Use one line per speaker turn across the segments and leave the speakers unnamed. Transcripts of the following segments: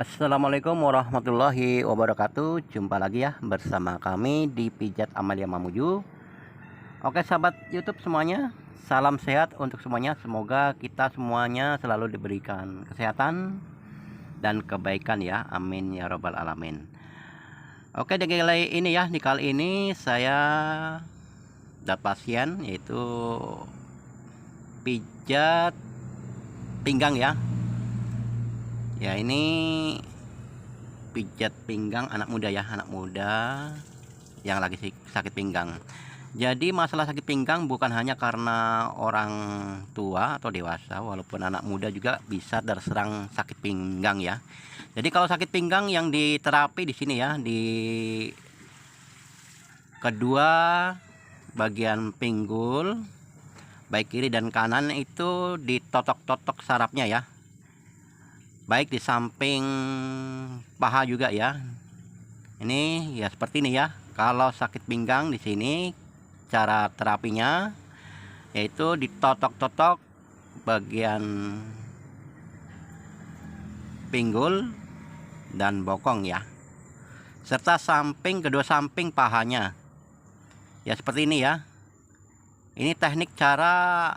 Assalamualaikum warahmatullahi wabarakatuh. Jumpa lagi ya bersama kami di Pijat Amalia Mamuju. Oke sahabat YouTube semuanya, salam sehat untuk semuanya. Semoga kita semuanya selalu diberikan kesehatan dan kebaikan ya. Amin ya robbal alamin. Oke, di kali ini saya dapat pasien yaitu pijat pinggang ya. Ya, ini pijat pinggang anak muda ya, anak muda yang lagi sakit pinggang. Jadi masalah sakit pinggang bukan hanya karena orang tua atau dewasa, walaupun anak muda juga bisa terserang sakit pinggang ya. Jadi kalau sakit pinggang yang diterapi di sini ya, di kedua bagian pinggul baik kiri dan kanan itu ditotok-totok sarafnya ya. Baik di samping paha juga ya. Ini ya seperti ini ya. Kalau sakit pinggang di sini cara terapinya yaitu ditotok-totok bagian pinggul dan bokong ya. Serta kedua samping pahanya. Ya seperti ini ya. Ini teknik cara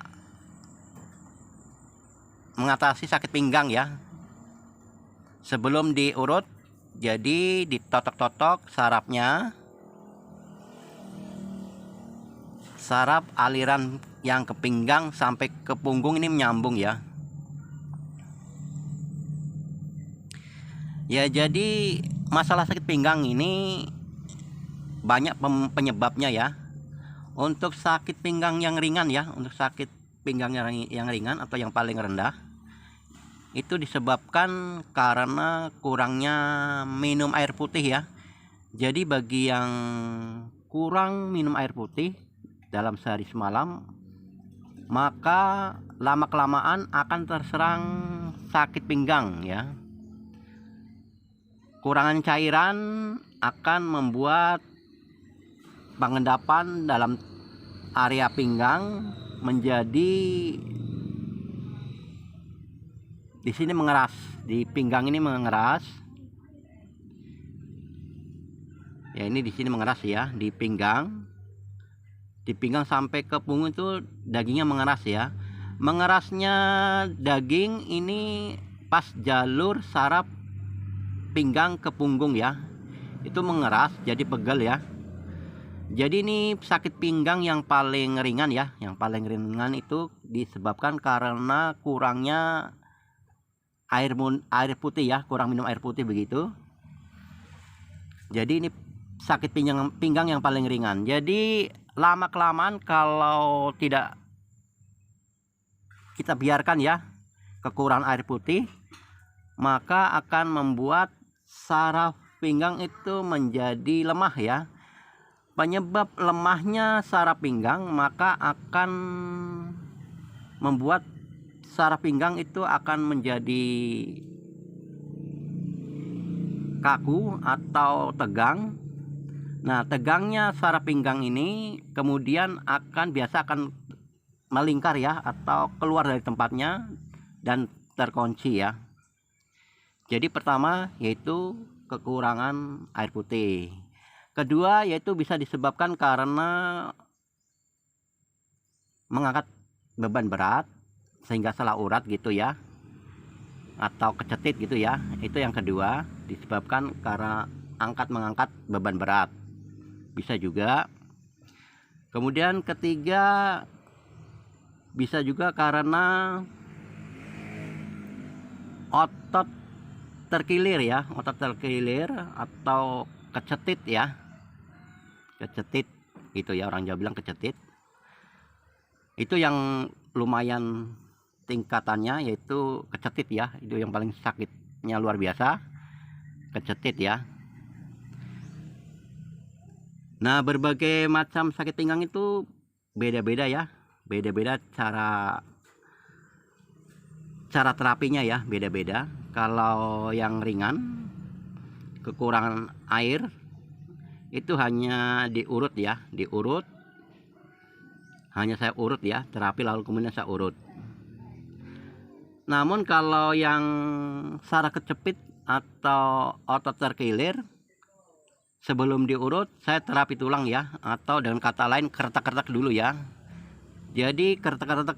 mengatasi sakit pinggang ya. Sebelum diurut, jadi ditotok-totok sarafnya, saraf aliran yang ke pinggang sampai ke punggung ini menyambung ya. Ya, jadi masalah sakit pinggang ini banyak penyebabnya ya. Untuk sakit pinggang yang ringan ya, untuk sakit pinggang yang ringan atau yang paling rendah, itu disebabkan karena kurangnya minum air putih ya. Jadi bagi yang kurang minum air putih dalam sehari semalam, maka lama-kelamaan akan terserang sakit pinggang ya. Kurangan cairan akan membuat pengendapan dalam area pinggang menjadi di sini mengeras, di pinggang ini mengeras. Ya, ini di sini mengeras ya, di pinggang sampai ke punggung itu dagingnya mengeras ya. Mengerasnya daging ini pas jalur saraf pinggang ke punggung ya. Itu mengeras jadi pegel ya. Jadi ini sakit pinggang yang paling ringan ya. Yang paling ringan itu disebabkan karena kurangnya air putih ya, kurang minum air putih begitu. Jadi ini sakit pinggang yang paling ringan. Jadi lama kelamaan kalau tidak kita biarkan ya kekurangan air putih, maka akan membuat saraf pinggang itu menjadi lemah ya. Penyebab lemahnya saraf pinggang maka akan membuat saraf pinggang itu akan menjadi kaku atau tegang. Nah, tegangnya saraf pinggang ini kemudian biasa akan melingkar ya, atau keluar dari tempatnya dan terkunci ya. Jadi pertama yaitu kekurangan air putih. Kedua yaitu bisa disebabkan karena mengangkat beban berat sehingga salah urat gitu ya, atau kecetit gitu ya. Itu yang kedua, disebabkan karena mengangkat beban berat, bisa juga. Kemudian ketiga bisa juga karena otot terkilir ya, otot terkilir atau kecetit ya, kecetit gitu ya, orang Jawa bilang kecetit. Itu yang lumayan tingkatannya, yaitu kecetit ya. Itu yang paling sakitnya luar biasa, kecetit ya. Nah, berbagai macam sakit pinggang itu beda-beda ya, beda-beda cara terapinya ya, beda-beda. Kalau yang ringan, kekurangan air, itu hanya diurut ya, hanya saya urut ya, terapi lalu kemudian saya urut. Namun kalau yang saraf kejepit atau otot terkilir, sebelum diurut saya terapi tulang ya, atau dengan kata lain kertek-kertek dulu ya. Jadi kertek-kertek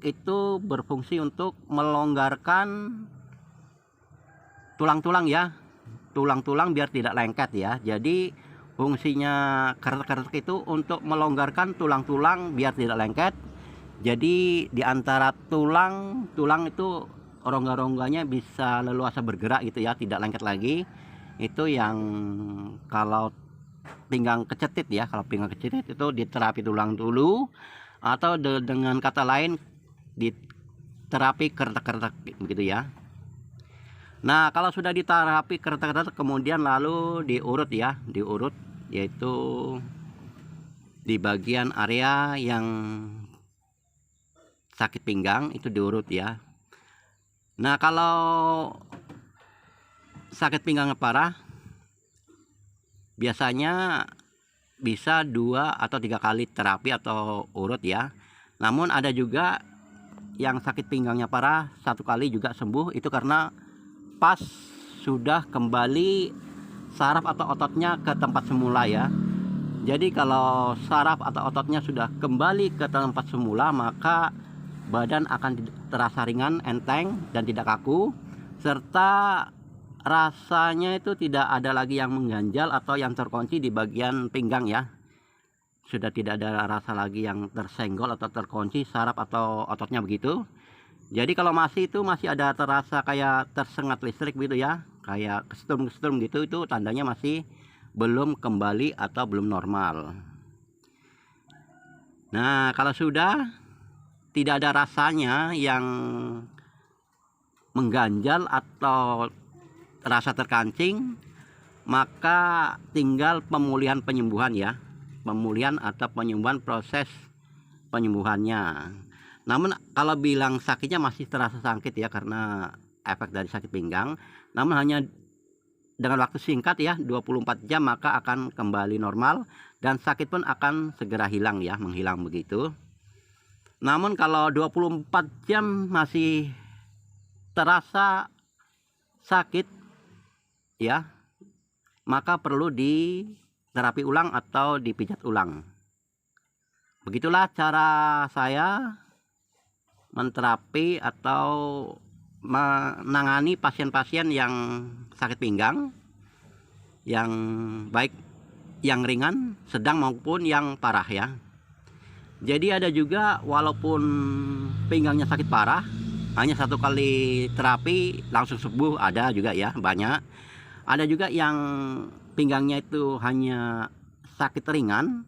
itu berfungsi untuk melonggarkan tulang-tulang ya, tulang-tulang biar tidak lengket ya. Jadi fungsinya kertek-kertek itu untuk melonggarkan tulang-tulang biar tidak lengket. Jadi di antara tulang itu rongga-rongganya bisa leluasa bergerak gitu ya, tidak lengket lagi. Itu yang kalau pinggang kecetit ya, kalau pinggang kecetit itu diterapi tulang dulu, atau dengan kata lain diterapi kertek-kertek begitu ya. Nah, kalau sudah diterapi kertek-kertek kemudian lalu diurut ya, diurut, yaitu di bagian area yang sakit pinggang itu diurut ya. Nah, kalau sakit pinggangnya parah biasanya bisa 2 atau 3 kali terapi atau urut ya. Namun ada juga yang sakit pinggangnya parah 1 kali juga sembuh, itu karena pas sudah kembali saraf atau ototnya ke tempat semula ya. Jadi kalau saraf atau ototnya sudah kembali ke tempat semula, maka badan akan terasa ringan, enteng, dan tidak kaku, serta rasanya itu tidak ada lagi yang mengganjal atau yang terkunci di bagian pinggang ya. Sudah tidak ada rasa lagi yang tersenggol atau terkunci saraf atau ototnya begitu. Jadi kalau masih ada terasa kayak tersengat listrik gitu ya, kayak kesetrum-kesetrum gitu, itu tandanya masih belum kembali atau belum normal. Nah, kalau sudah tidak ada rasanya yang mengganjal atau rasa terkancing, maka tinggal pemulihan penyembuhan ya, pemulihan atau penyembuhan, proses penyembuhannya. Namun kalau bilang sakitnya masih terasa sakit ya, karena efek dari sakit pinggang, namun hanya dengan waktu singkat ya, 24 jam maka akan kembali normal dan sakit pun akan segera hilang ya, menghilang begitu. Namun kalau 24 jam masih terasa sakit ya, maka perlu diterapi ulang atau dipijat ulang. Begitulah cara saya menterapi atau menangani pasien-pasien yang sakit pinggang, yang baik yang ringan, sedang maupun yang parah ya. Jadi ada juga walaupun pinggangnya sakit parah, hanya 1 kali terapi langsung sembuh, ada juga ya, banyak. Ada juga yang pinggangnya itu hanya sakit ringan,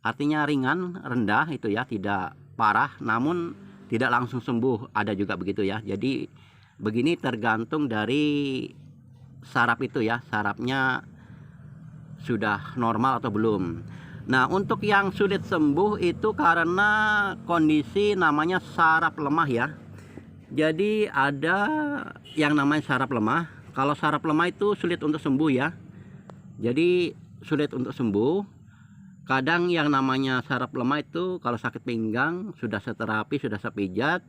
artinya ringan, rendah itu ya, tidak parah, namun tidak langsung sembuh, ada juga begitu ya. Jadi begini tergantung dari saraf itu ya, sarafnya sudah normal atau belum. Nah, untuk yang sulit sembuh itu karena kondisi namanya saraf lemah ya. Jadi ada yang namanya saraf lemah. Kalau saraf lemah itu sulit untuk sembuh ya. Jadi sulit untuk sembuh. Kadang yang namanya saraf lemah itu kalau sakit pinggang sudah saya terapi, sudah saya pijat,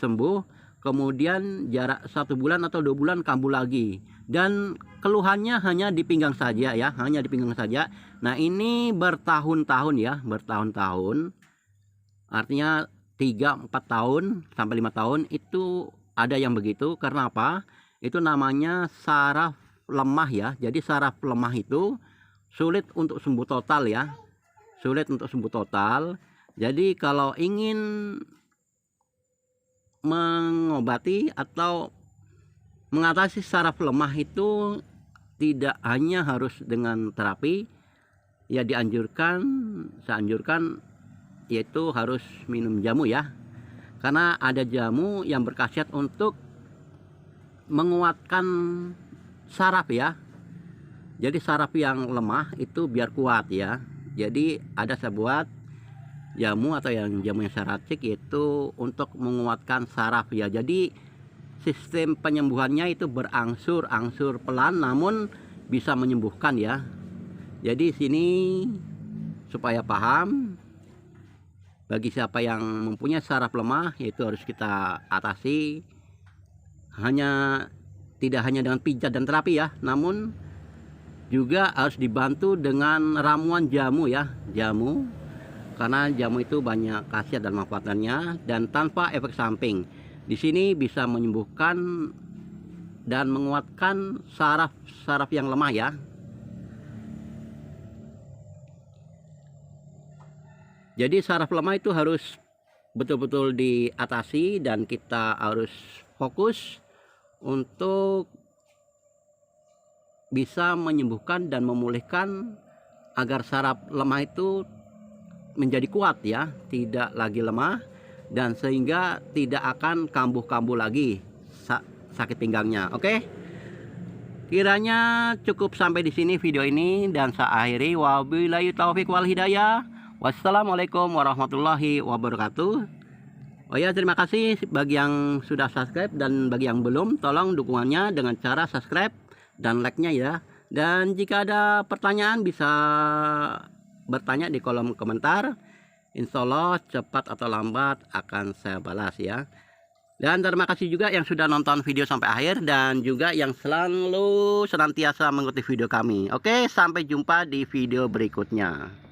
sembuh, kemudian jarak 1 bulan atau 2 bulan kambuh lagi, dan keluhannya hanya di pinggang saja ya, hanya di pinggang saja. Nah, ini bertahun-tahun ya, bertahun-tahun, artinya 3-4 tahun sampai 5 tahun itu ada yang begitu. Karena apa? Itu namanya saraf lemah ya. Jadi saraf lemah itu sulit untuk sembuh total ya, sulit untuk sembuh total. Jadi kalau ingin mengobati atau mengatasi saraf lemah itu tidak hanya harus dengan terapi ya, saya anjurkan yaitu harus minum jamu ya, karena ada jamu yang berkhasiat untuk menguatkan saraf ya. Jadi saraf yang lemah itu biar kuat ya. Jadi ada saya buat jamu atau yang jamu yang saya racik itu untuk menguatkan saraf ya. Jadi sistem penyembuhannya itu berangsur-angsur pelan namun bisa menyembuhkan ya. Jadi sini supaya paham, bagi siapa yang mempunyai saraf lemah yaitu harus kita atasi. Hanya tidak hanya dengan pijat dan terapi ya, namun juga harus dibantu dengan ramuan jamu ya, jamu, karena jamu itu banyak khasiat dan manfaatnya dan tanpa efek samping. Di sini bisa menyembuhkan dan menguatkan saraf-saraf yang lemah ya. Jadi saraf lemah itu harus betul-betul diatasi dan kita harus fokus untuk bisa menyembuhkan dan memulihkan agar saraf lemah itu menjadi kuat ya, tidak lagi lemah, dan sehingga tidak akan kambuh-kambuh lagi sakit pinggangnya. Oke, kiranya cukup sampai di sini video ini, dan saya akhiri. Wabillahi taufik wal hidayah. Wassalamualaikum warahmatullahi wabarakatuh. Oh ya, terima kasih bagi yang sudah subscribe, dan bagi yang belum, tolong dukungannya dengan cara subscribe dan like-nya ya. Dan jika ada pertanyaan bisa bertanya di kolom komentar. Insya Allah cepat atau lambat akan saya balas ya. Dan terima kasih juga yang sudah nonton video sampai akhir, dan juga yang selalu senantiasa mengikuti video kami. Oke, sampai jumpa di video berikutnya.